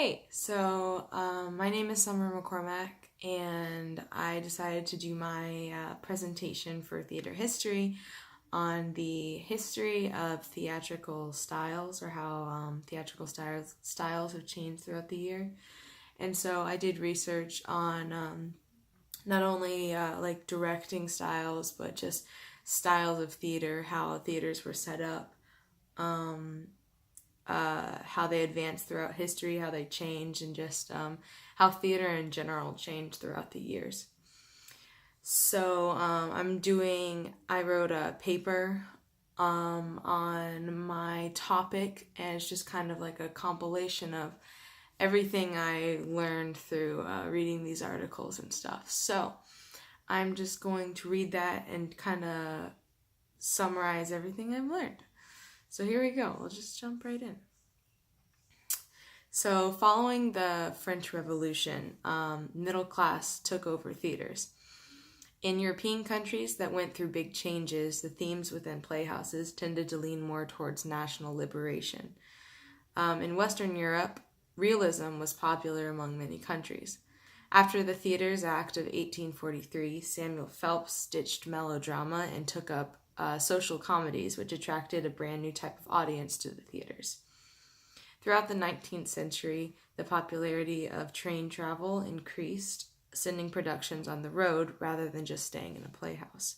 Hey, my name is Summer McCormack, and I decided to do my presentation for theater history on the history of theatrical styles, or how theatrical styles have changed throughout the year. And so I did research on not only like directing styles, but just styles of theater, how theaters were set up, how they advanced throughout history, how they changed, and just how theater in general changed throughout the years. So I wrote a paper on my topic, and it's just kind of like a compilation of everything I learned through reading these articles and stuff. So I'm just going to read that and kind of summarize everything I've learned. So here we go. We'll just jump right in. So following the French Revolution, middle class took over theaters. In European countries that went through big changes, the themes within playhouses tended to lean more towards national liberation. In Western Europe, realism was popular among many countries. After the Theatres Act of 1843, Samuel Phelps ditched melodrama and took up social comedies, which attracted a brand new type of audience to the theaters. Throughout the 19th century, the popularity of train travel increased, sending productions on the road rather than just staying in a playhouse.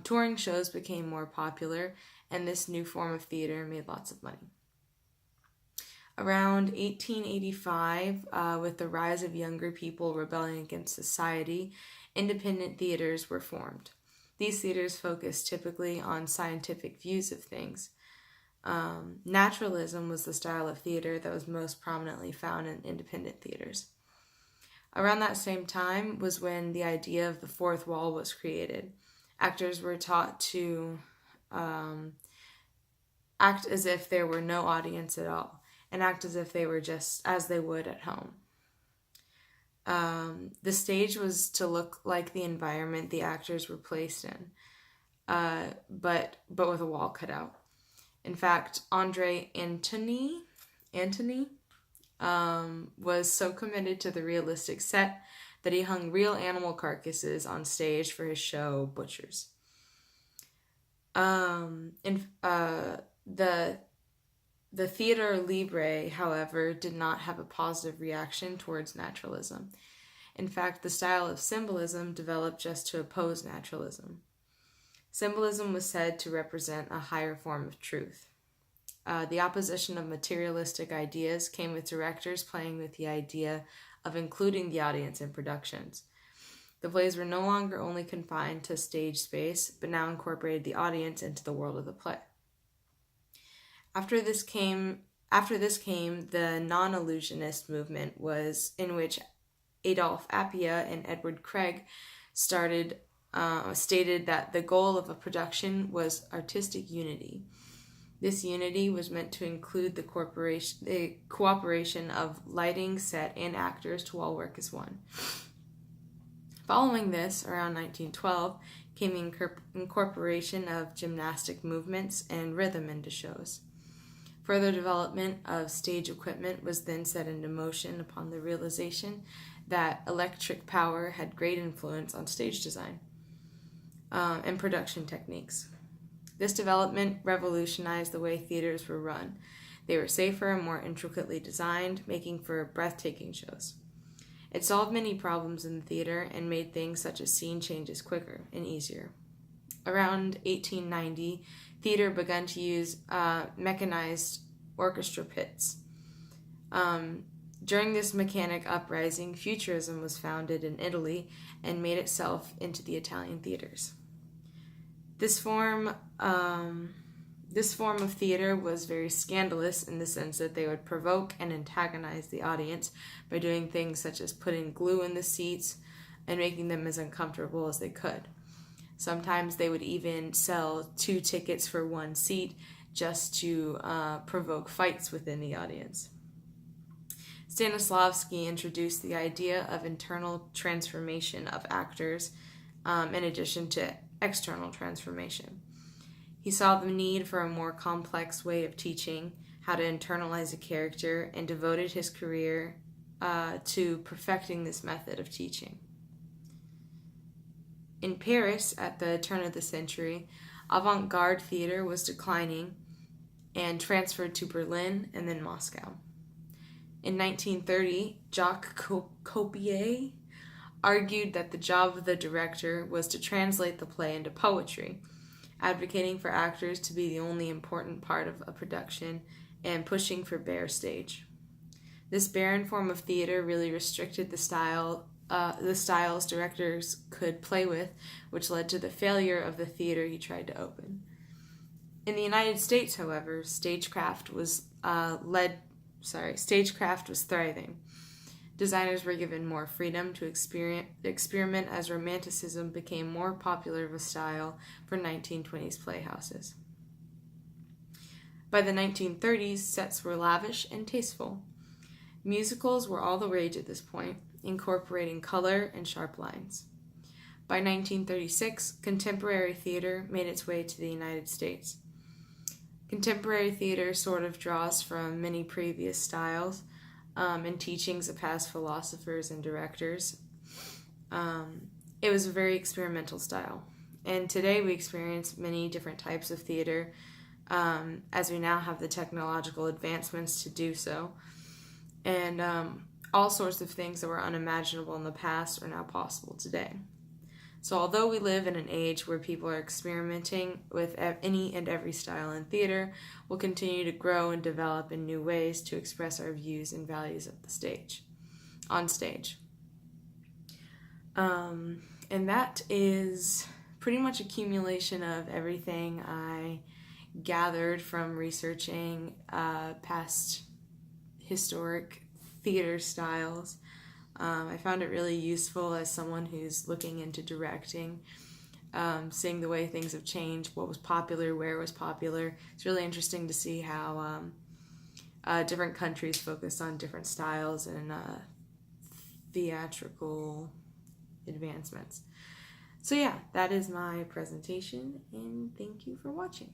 Touring shows became more popular, and this new form of theater made lots of money. Around 1885, with the rise of younger people rebelling against society, independent theaters were formed. These theaters focused typically on scientific views of things. Naturalism was the style of theater that was most prominently found in independent theaters. Around that same time was when the idea of the fourth wall was created. Actors were taught to act as if there were no audience at all, and act as if they were just as they would at home. The stage was to look like the environment the actors were placed in, but with a wall cut out. In fact, Andre Antony was so committed to the realistic set that he hung real animal carcasses on stage for his show Butchers. The Theatre Libre, however, did not have a positive reaction towards naturalism. In fact, the style of symbolism developed just to oppose naturalism. Symbolism was said to represent a higher form of truth. The opposition of materialistic ideas came with directors playing with the idea of including the audience in productions. The plays were no longer only confined to stage space, but now incorporated the audience into the world of the play. After this came the non-illusionist movement, in which Adolphe Appia and Edward Craig stated that the goal of a production was artistic unity. This unity was meant to include the cooperation of lighting, set, and actors to all work as one. Following this, around 1912, came the incorporation of gymnastic movements and rhythm into shows. Further development of stage equipment was then set into motion upon the realization that electric power had great influence on stage design and production techniques. This development revolutionized the way theaters were run. They were safer and more intricately designed, making for breathtaking shows. It solved many problems in the theater and made things such as scene changes quicker and easier. Around 1890, theater began to use mechanized orchestra pits. During this mechanic uprising, Futurism was founded in Italy and made itself into the Italian theaters. This form of theater was very scandalous in the sense that they would provoke and antagonize the audience by doing things such as putting glue in the seats and making them as uncomfortable as they could. Sometimes they would even sell 2 tickets for 1 seat just to provoke fights within the audience. Stanislavski introduced the idea of internal transformation of actors in addition to external transformation. He saw the need for a more complex way of teaching how to internalize a character, and devoted his career to perfecting this method of teaching. In Paris, at the turn of the century, avant-garde theater was declining and transferred to Berlin and then Moscow. In 1930, Jacques Copier argued that the job of the director was to translate the play into poetry, advocating for actors to be the only important part of a production and pushing for bare stage. This barren form of theater really restricted the styles directors could play with, which led to the failure of the theater he tried to open. In the United States, however, stagecraft was thriving. Designers were given more freedom to experiment as Romanticism became more popular of a style for 1920s playhouses. By the 1930s, sets were lavish and tasteful. Musicals were all the rage at this point, incorporating color and sharp lines. By 1936, contemporary theater made its way to the United States. Contemporary theater sort of draws from many previous styles and teachings of past philosophers and directors. It was a very experimental style. And today we experience many different types of theater as we now have the technological advancements to do so. And all sorts of things that were unimaginable in the past are now possible today. So although we live in an age where people are experimenting with any and every style in theater, we'll continue to grow and develop in new ways to express our views and values on stage. And that is pretty much accumulation of everything I gathered from researching past historic theater styles. I found it really useful as someone who's looking into directing, seeing the way things have changed, what was popular, where it was popular. It's really interesting to see how different countries focus on different styles and theatrical advancements. So yeah, that is my presentation, and thank you for watching.